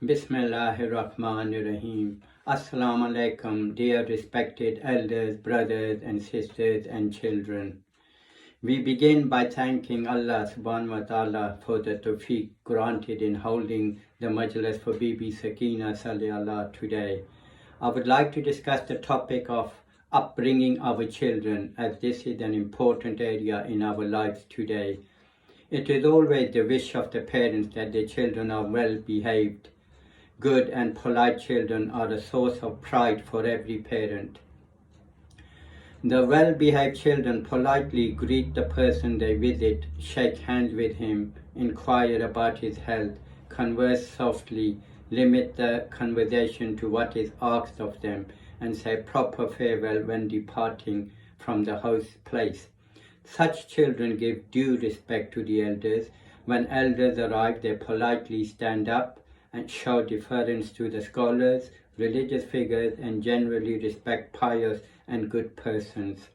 Bismillahirrahmanirrahim. Assalamu alaikum, dear respected elders, brothers and sisters and children. We begin by thanking Allah subhanahu wa ta'ala for the tawfiq granted in holding the Majlis for Bibi Sakina sallallahu today. I would like to discuss the topic of upbringing our children, as this is an important area in our lives today. It is always the wish of the parents that their children are well behaved. Good and polite children are a source of pride for every parent. The well-behaved children politely greet the person they visit, shake hands with him, inquire about his health, converse softly, limit the conversation to what is asked of them, and say proper farewell when departing from the host place. Such children give due respect to the elders. When elders arrive, they politely stand up and show deference to the scholars, religious figures, and generally respect pious and good persons.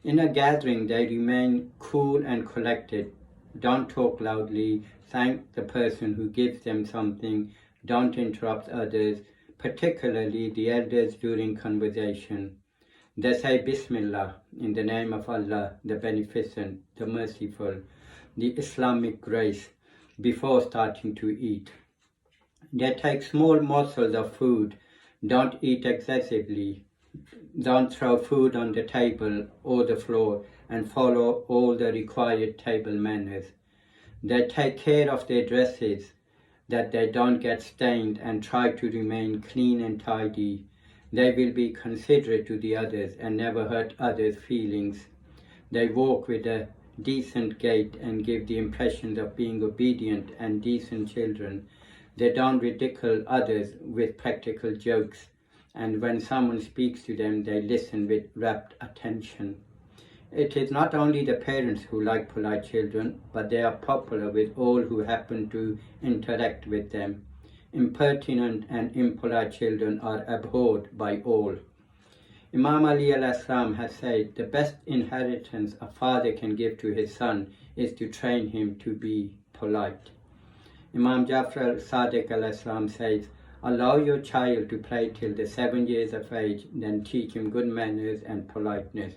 In a gathering, they remain cool and collected. Don't talk loudly. Thank the person who gives them something. Don't interrupt others, particularly the elders during conversation. They say Bismillah, in the name of Allah, the Beneficent, the Merciful, the Islamic grace, before starting to eat. They take small morsels of food. Don't eat excessively. Don't throw food on the table or the floor, and follow all the required table manners. They take care of their dresses, that they don't get stained, and try to remain clean and tidy. They will be considerate to the others and never hurt others' feelings. They walk with a decent gait and give the impression of being obedient and decent children. They don't ridicule others with practical jokes, and when someone speaks to them, they listen with rapt attention. It is not only the parents who like polite children, but they are popular with all who happen to interact with them. Impertinent and impolite children are abhorred by all. Imam Ali al-Aslam has said, the best inheritance a father can give to his son is to train him to be polite. Imam Jafar al-Sadiq al-Islam says, allow your child to play till the 7 years of age, then teach him good manners and politeness.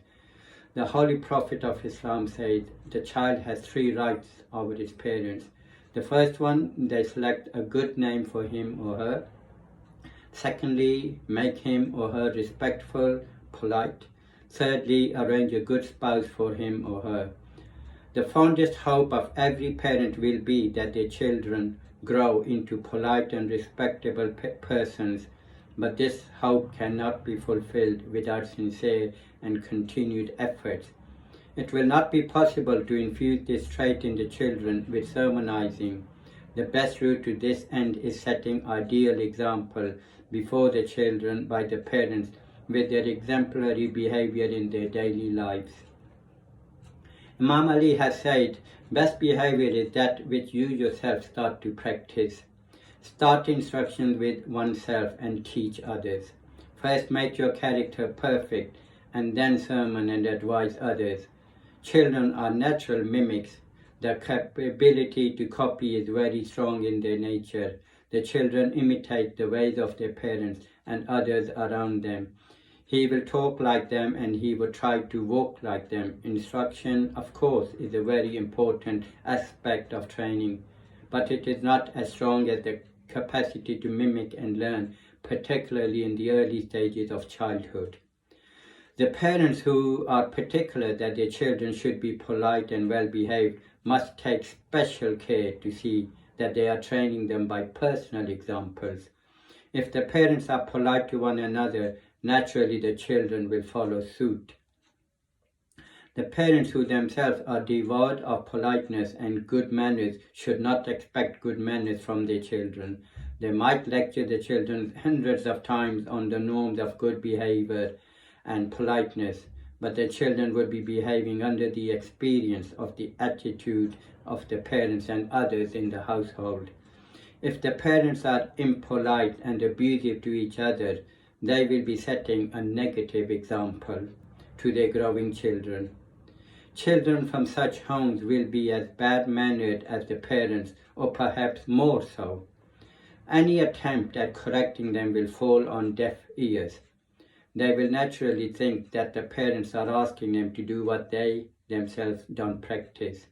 The Holy Prophet of Islam says, the child has 3 rights over his parents. The first one, they select a good name for him or her. Secondly, make him or her respectful, polite. Thirdly, arrange a good spouse for him or her. The fondest hope of every parent will be that their children grow into polite and respectable persons, but this hope cannot be fulfilled without sincere and continued efforts. It will not be possible to infuse this trait in the children with sermonizing. The best route to this end is setting ideal example before the children by the parents with their exemplary behavior in their daily lives. Imam Ali has said, best behavior is that which you yourself start to practice. Start instruction with oneself and teach others. First make your character perfect, and then sermon and advise others. Children are natural mimics. The capability to copy is very strong in their nature. The children imitate the ways of their parents and others around them. He will talk like them and he will try to walk like them. Instruction, of course, is a very important aspect of training, but it is not as strong as the capacity to mimic and learn, particularly in the early stages of childhood. The parents who are particular that their children should be polite and well behaved must take special care to see that they are training them by personal examples. If the parents are polite to one another, naturally the children will follow suit. The parents who themselves are devoid of politeness and good manners should not expect good manners from their children. They might lecture the children hundreds of times on the norms of good behavior and politeness, but the children would be behaving under the experience of the attitude of the parents and others in the household. If the parents are impolite and abusive to each other, they will be setting a negative example to their growing children. Children from such homes will be as bad-mannered as the parents, or perhaps more so. Any attempt at correcting them will fall on deaf ears. They will naturally think that the parents are asking them to do what they themselves don't practice.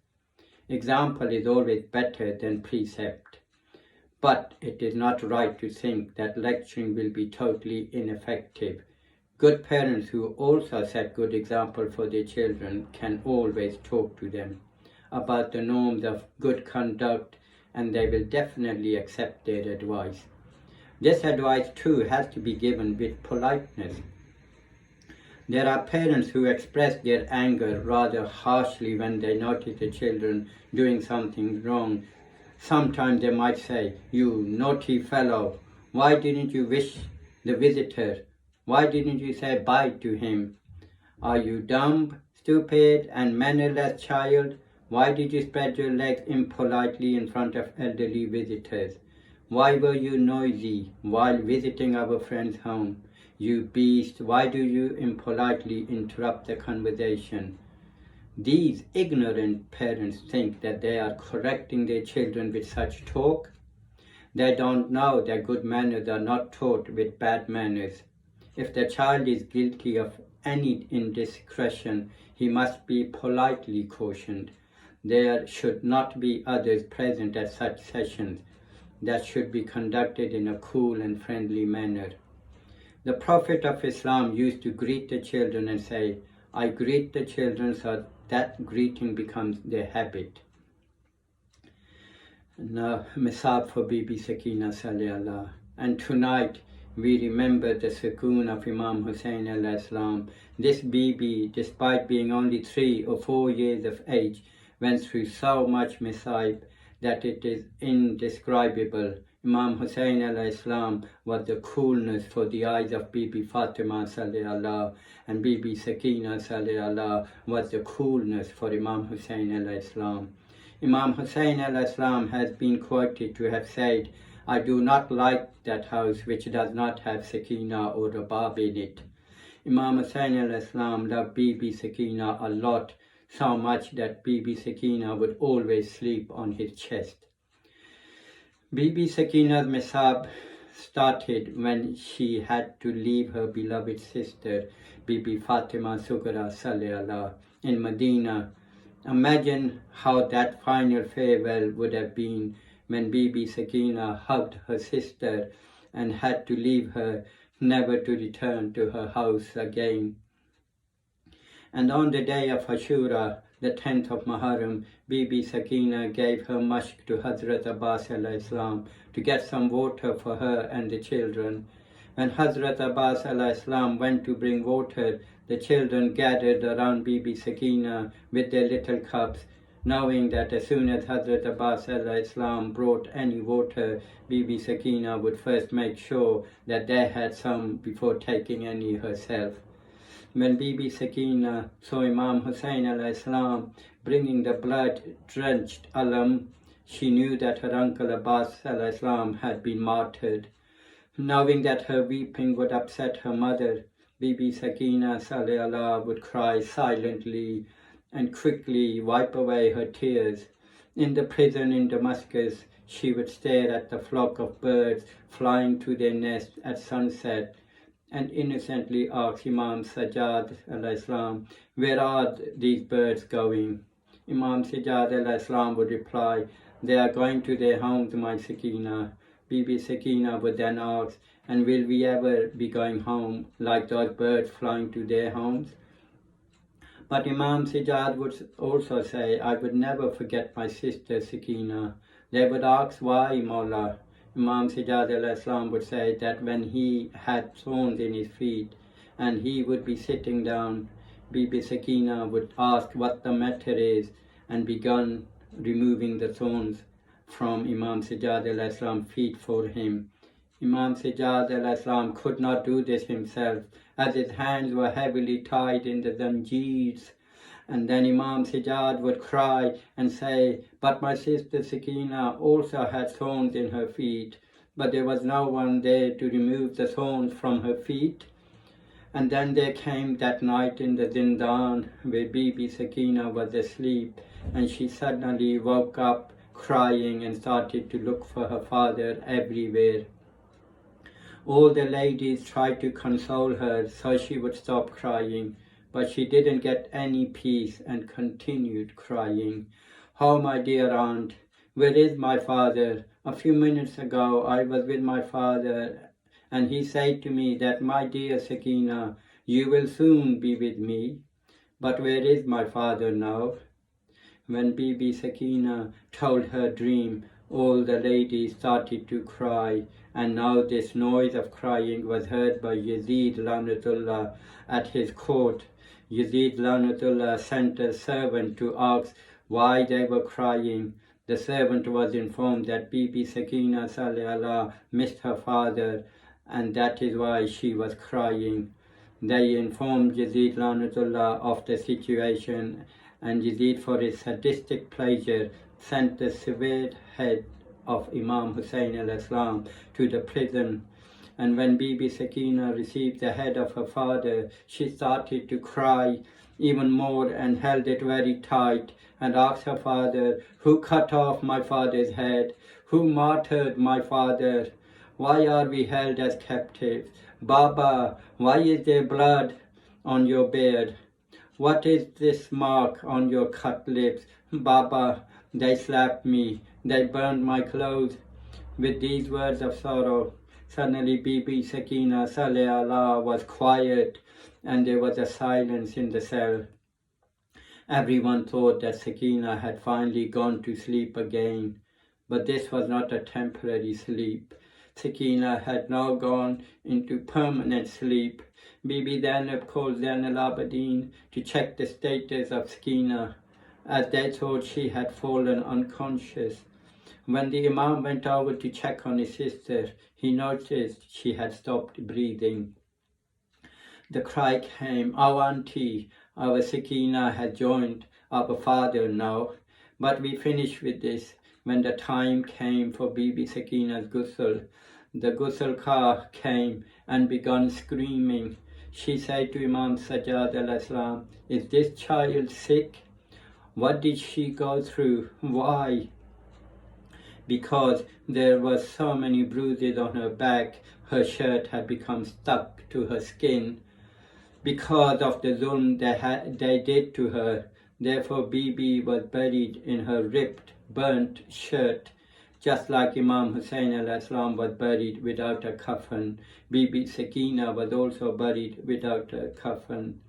Example is always better than precept. But it is not right to think that lecturing will be totally ineffective. Good parents who also set good example for their children can always talk to them about the norms of good conduct, and they will definitely accept their advice. This advice too has to be given with politeness. There are parents who express their anger rather harshly when they notice the children doing something wrong. Sometimes they might say, "You naughty fellow, why didn't you wish the visitor? Why didn't you say bye to him? Are you dumb, stupid, and mannerless child? Why did you spread your legs impolitely in front of elderly visitors? Why were you noisy while visiting our friend's home? You beast, why do you impolitely interrupt the conversation?" These ignorant parents think that they are correcting their children with such talk. They don't know that good manners are not taught with bad manners. If the child is guilty of any indiscretion, he must be politely cautioned. There should not be others present at such sessions that should be conducted in a cool and friendly manner. The Prophet of Islam used to greet the children and say, "I greet the children," so that greeting becomes their habit. Now, Misab for Bibi Sakina Salih. And tonight we remember the sukoon of Imam Hussain alayhi salam. This Bibi, despite being only 3 or 4 years of age, went through so much misab that it is indescribable. Imam Hussain alayhi salam was the coolness for the eyes of Bibi Fatima sallallahu, and Bibi Sakina sallallahu was the coolness for Imam Hussain alayhi salam. Imam Hussain alayhi salam has been quoted to have said, "I do not like that house which does not have Sakina or Rabab in it." Imam Hussain alayhi salam loved Bibi Sakina a lot, so much that Bibi Sakina would always sleep on his chest. Bibi Sakina's misab started when she had to leave her beloved sister, Bibi Fatima Sughra Salih in Medina. Imagine how that final farewell would have been when Bibi Sakina hugged her sister and had to leave her, never to return to her house again. And on the day of Ashura, the 10th of Muharram, Bibi Sakina gave her mushk to Hazrat Abbas alayhi salam to get some water for her and the children. When Hazrat Abbas alayhi salam went to bring water, the children gathered around Bibi Sakina with their little cups, knowing that as soon as Hazrat Abbas alayhi salam brought any water, Bibi Sakina would first make sure that they had some before taking any herself. When Bibi Sakina saw Imam Hussain alayhi salam bringing the blood-drenched alam, she knew that her uncle Abbas alayhi salam had been martyred. Knowing that her weeping would upset her mother, Bibi Sakina salih would cry silently and quickly wipe away her tears. In the prison in Damascus, she would stare at the flock of birds flying to their nest at sunset and innocently ask Imam Sajjad alayhi salam, "Where are these birds going?" Imam Sajjad alayhi salam would reply, "They are going to their homes, my Sakina." Bibi Sakina would then ask, "And will we ever be going home like those birds flying to their homes?" But Imam Sajjad would also say, "I would never forget my sister Sakina." They would ask, "Why, Mawla?" Imam Sajjad alayhi salam would say that when he had thorns in his feet and he would be sitting down, Bibi Sakina would ask what the matter is and begun removing the thorns from Imam Sajjad alayhi salam's feet for him. Imam Sajjad alayhi salam could not do this himself, as his hands were heavily tied in the zanjeers. And then Imam Sajjad would cry and say, "But my sister Sakina also had thorns in her feet," but there was no one there to remove the thorns from her feet. And then there came that night in the Zindan where Bibi Sakina was asleep and she suddenly woke up crying and started to look for her father everywhere. All the ladies tried to console her so she would stop crying, but she didn't get any peace and continued crying. "Oh, my dear aunt, where is my father? A few minutes ago I was with my father and he said to me that, my dear Sakina, you will soon be with me. But where is my father now?" When Bibi Sakina told her dream, all the ladies started to cry, and now this noise of crying was heard by Yazid Lanatullah at his court. Yazid Lanatullah sent a servant to ask why they were crying. The servant was informed that Bibi Sakina Salih missed her father, and that is why she was crying. They informed Yazid Lanatullah of the situation, and Yazid, for his sadistic pleasure, sent the severed head of Imam Hussein al-Islam to the prison. And when Bibi Sakina received the head of her father, she started to cry even more and held it very tight and asked her father, "Who cut off my father's head? Who martyred my father? Why are we held as captives? Baba, why is there blood on your beard? What is this mark on your cut lips? Baba, they slapped me, they burned my clothes." With these words of sorrow, suddenly Bibi Sakina Saleh Allah was quiet and there was a silence in the cell. Everyone thought that Sakina had finally gone to sleep again, but this was not a temporary sleep. Sakina had now gone into permanent sleep. Bibi Zainab called Zain al-Abidin to check the status of Sakina, as they thought she had fallen unconscious. When the Imam went over to check on his sister, he noticed she had stopped breathing. The cry came, "Oh, auntie, our Sakina had joined our father now." But we finished with this. When the time came for Bibi Sakina's ghusl, the ghusl car came and began screaming. She said to Imam Sajjad al-Islam, "Is this child sick? What did she go through? Why?" Because there were so many bruises on her back, her shirt had become stuck to her skin. Because of the zulm they did to her, therefore Bibi was buried in her ripped, burnt shirt, just like Imam Hussein al-Islam was buried without a coffin. Bibi Sakina was also buried without a coffin.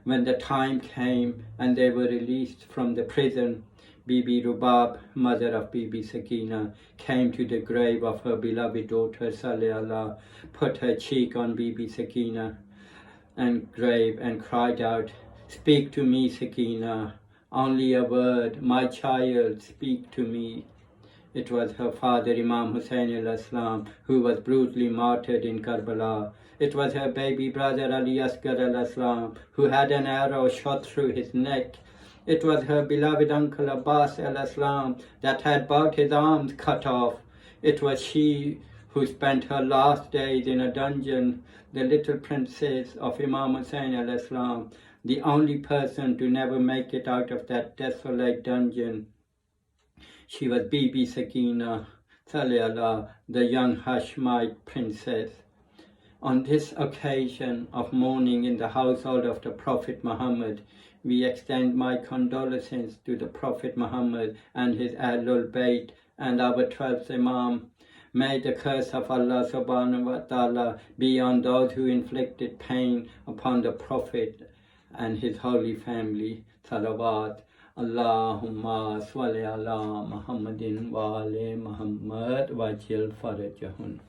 When the time came and they were released from the prison, Bibi Rubab, mother of Bibi Sakina, came to the grave of her beloved daughter Salih Allah, put her cheek on Bibi Sakina and grave and cried out, "Speak to me, Sakina, only a word, my child, speak to me." It was her father Imam Hussein al-Islam who was brutally martyred in Karbala. It was her baby brother Ali Asghar al-Islam who had an arrow shot through his neck. It was her beloved uncle Abbas al-Islam that had both his arms cut off. It was she who spent her last days in a dungeon, the little princess of Imam Hussein al-Islam, the only person to never make it out of that desolate dungeon. She was Bibi Sakina Salih Allah, the young Hashemite princess. On this occasion of mourning in the household of the Prophet Muhammad, we extend my condolences to the Prophet Muhammad and his Ahlul Bayt and our 12th Imam. May the curse of Allah subhanahu wa ta'ala be on those who inflicted pain upon the Prophet and his holy family. Salawat. Allahumma salli ala Muhammadin wa ali Muhammad wa jil farajahun.